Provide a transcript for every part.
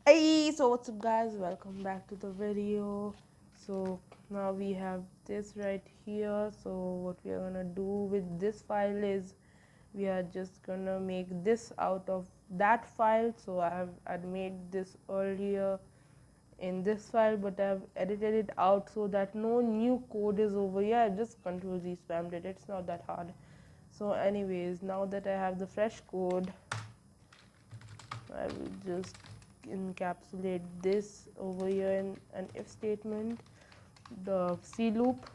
Hey, so what's up guys, welcome back to the video. So now we have this right here. So what we are gonna do with this file is we are just gonna make this out of that file. So I'd made this earlier in this file, but I've edited it out so that no new code is over here. I just control Z spammed it, it's not that hard. So anyways, now that I have the fresh code, I will just encapsulate this over here in an if statement, the C loops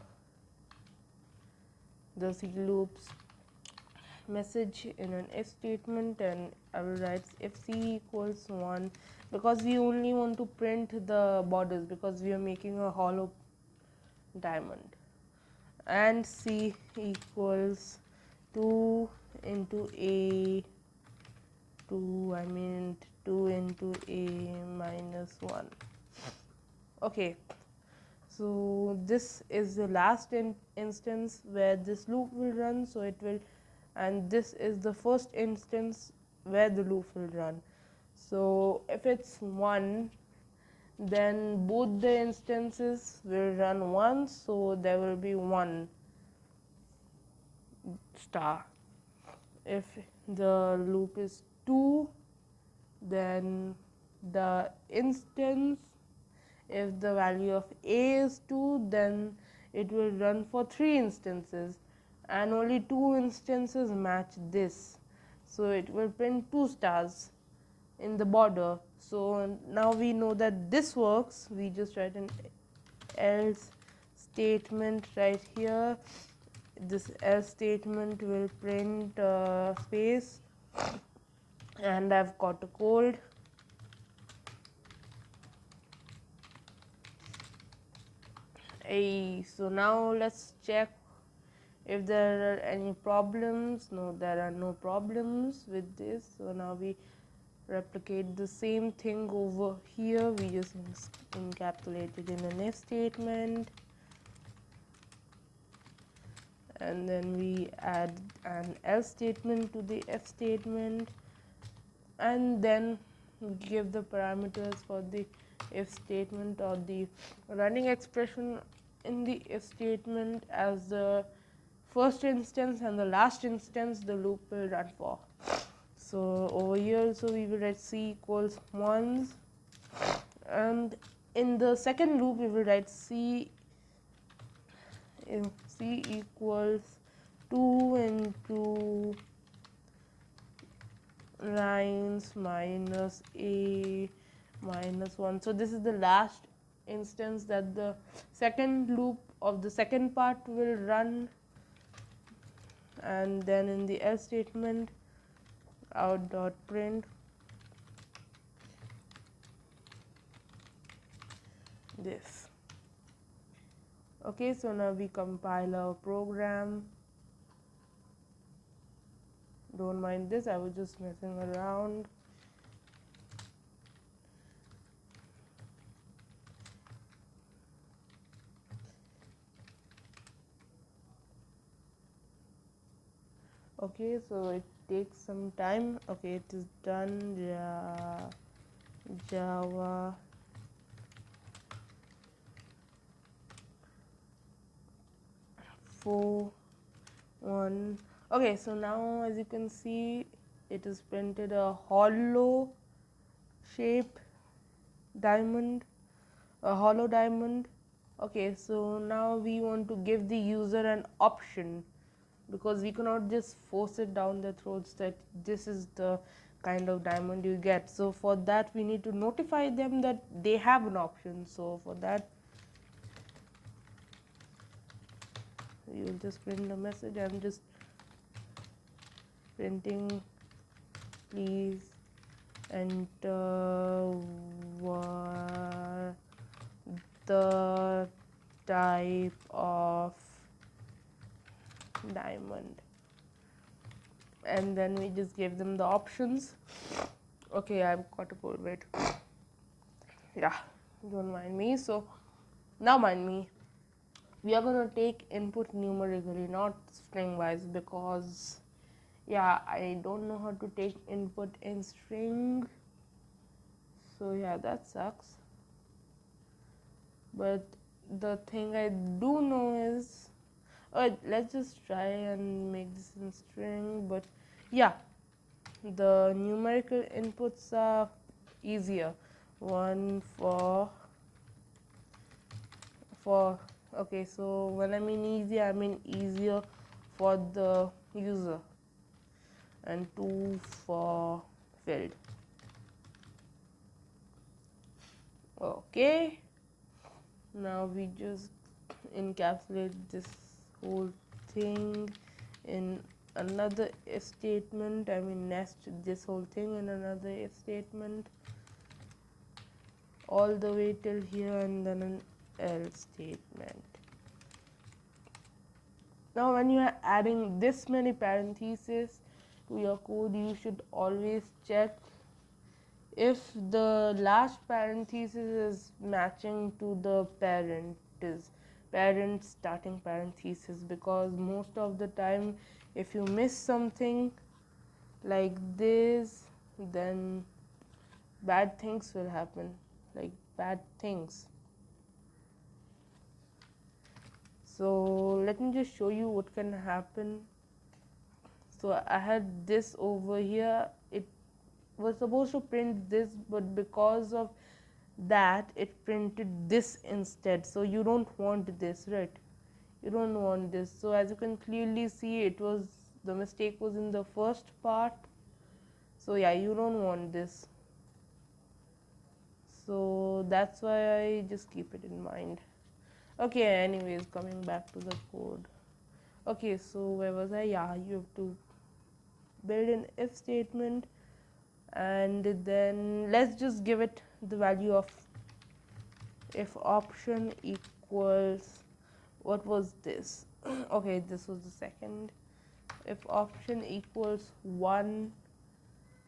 message in an if statement, and I will write if C equals 1 because we only want to print the borders because we are making a hollow diamond, and C equals 2 into A 2 into A minus 1. Okay, so this is the last instance where this loop will run, so it will, and this is the first instance where the loop will run. So if it's 1, then both the instances will run once, so there will be 1 star. If the loop is 2, then the instance, if the value of A is 2, then it will run for 3 instances, and only 2 instances match this, so it will print 2 stars in the border. So now we know that this works. We just write an else statement right here. This else statement will print space, and I've got a code. So now let's check if there are any problems. No, there are no problems with this. So now we replicate the same thing over here. We just encapsulate it in an if statement, and then we add an else statement to the if statement, and then give the parameters for the if statement or the running expression in the if statement as the first instance and the last instance the loop will run for. So over here also we will write C equals 1, and in the second loop we will write C equals 2 into lines minus A minus 1. So this is the last instance that the second loop of the second part will run, and then in the else statement out dot print this. Okay, so now we compile our program. Don't mind this, I was just messing around. Okay, so it takes some time. Okay, it is done. Java four one. Okay, so now as you can see, it is printed a hollow shape diamond, a hollow diamond. Okay, so now we want to give the user an option, because we cannot just force it down their throats that this is the kind of diamond you get. So for that we need to notify them that they have an option. So for that you will just print the message. I'm just printing please enter the type of diamond, and then we just give them the options. Okay, I've got a code, wait, yeah, don't mind me. So now mind me, we are going to take input numerically, not string wise, because yeah, I don't know how to take input in string. So yeah, that sucks. But the thing I do know is, let's just try and make this in string. But yeah, the numerical inputs are easier. One for okay, so when I mean easier, I mean easier for the user, and two for filled. Okay, now we just encapsulate this whole thing in another if statement. I mean nest this whole thing in another if statement all the way till here, and then an else statement. Now when you are adding this many parentheses to your code, you should always check if the last parenthesis is matching to the parent starting parenthesis, because most of the time if you miss something like this, then bad things will happen, like bad things. So let me just show you what can happen. So I had this over here, it was supposed to print this, but because of that it printed this instead. So you don't want this, right? You don't want this. So as you can clearly see, the mistake was in the first part. So yeah, you don't want this. So that's why I just keep it in mind. Okay, anyways, coming back to the code. Okay, so where was I? Yeah, you have to build an if statement, and then let's just give it the value of if option equals, what was this? Okay, this was the second. If option equals 1,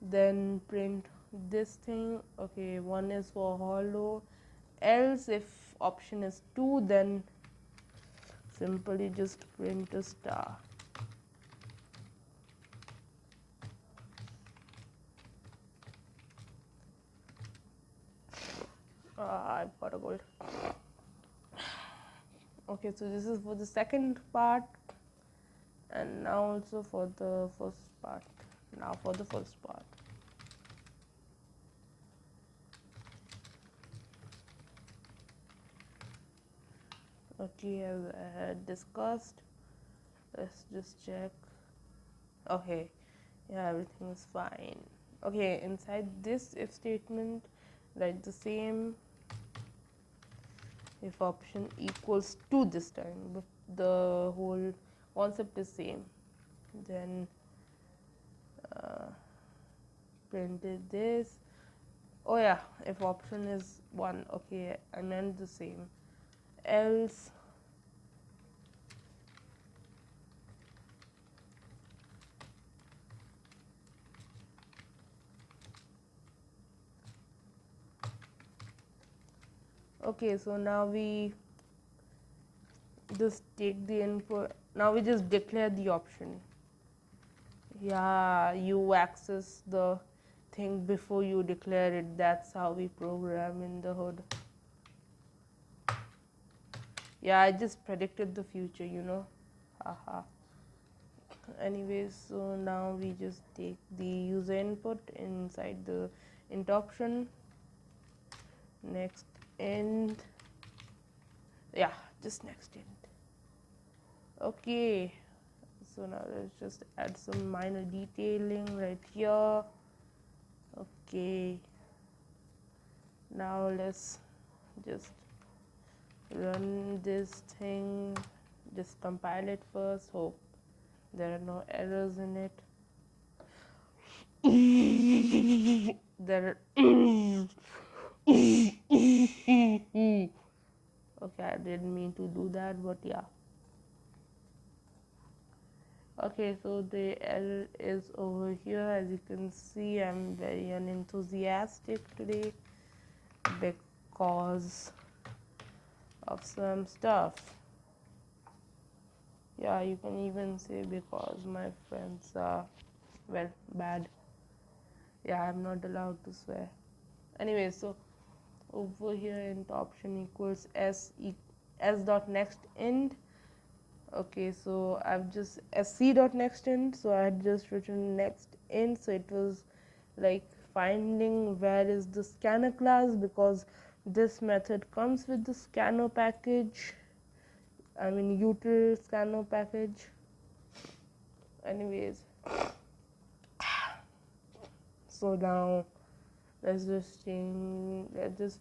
then print this thing. Okay, 1 is for hollow. Else if option is 2, then simply just print a star. I've got a gold. Okay, so this is for the second part, and now also for the first part. Now for the first part. Okay, as I had discussed, let's just check. Okay, yeah, everything is fine. Okay, inside this if statement, write the same if option equals 2 this time, but the whole concept is same. Then printed this. Oh yeah, if option is 1, okay, I meant the same. Else okay, so now we just take the input. Now we just declare the option. Yeah, you access the thing before you declare it. That's how we program in the hood. Yeah, I just predicted the future, you know. Haha. Anyways, so now we just take the user input inside the int option. Next int. Yeah, just next int. Okay, so now let's just add some minor detailing right here. Okay, now let's just run this thing, just compile it first, hope there are no errors in it. There okay, I didn't mean to do that, but yeah. Okay, so the error is over here. As you can see, I'm very unenthusiastic today because of some stuff. Yeah, you can even say because my friends are, well, bad. Yeah, I'm not allowed to swear. Anyway, so over here int option equals s dot next int. Okay, so I've just sc dot next int, so I had just written next int, so it was like finding where is the scanner class, because this method comes with the scanner package, I mean util scanner package. Anyways, so now let's just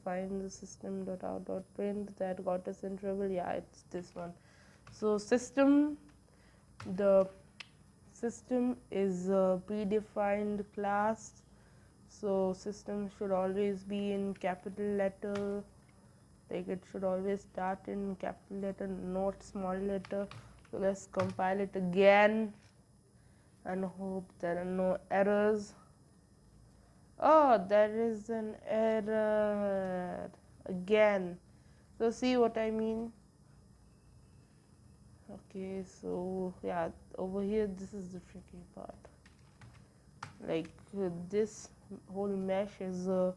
find the system.out.print that got us in trouble. Yeah, it's this one. So the system is a predefined class, so system should always be in capital letter, like it should always start in capital letter, not small letter. So let's compile it again and hope there are no errors. Oh, there is an error again. So see what I mean? Okay, so yeah, over here this is the tricky part. Like this whole mesh is a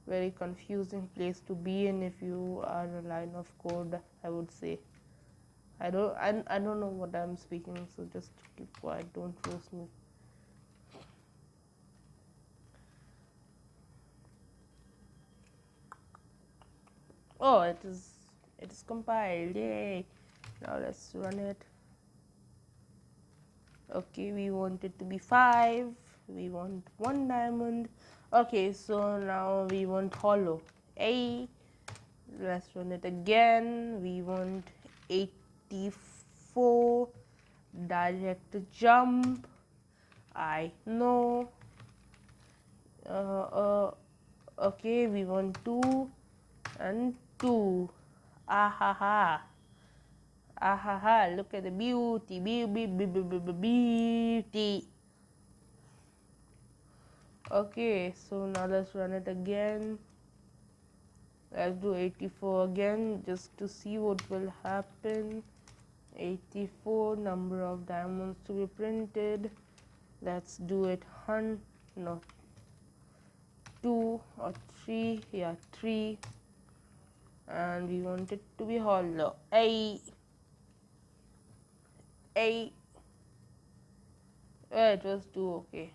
very confusing place to be in if you are a line of code, I would say. I don't know what I'm speaking, so just keep quiet, don't roast me. Oh, it is compiled, yay. Now let's run it. Okay, we want it to be 5, we want 1 diamond. Okay, so now we want hollow a. Let's run it again. We want 84 direct jump. I know. Okay, we want 2 and 2. Ahaha. Ahaha, look at the beauty, beauty. Okay, so now let's run it again. Let's do 84 again just to see what will happen. 84, number of diamonds to be printed. Let's do it 2 or 3. Yeah, 3. And we want it to be hollow. A. Oh, it was 2, okay.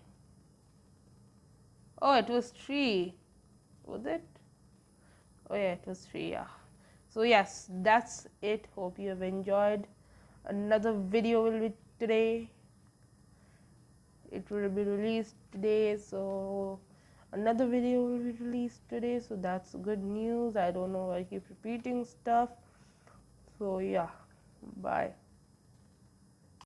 Oh, it was 3. Was it? Oh yeah, it was 3, yeah. So yes, that's it. Hope you have enjoyed. Another video will be today. It will be released today, so another video will be released today, so that's good news. I don't know why I keep repeating stuff. So yeah, bye.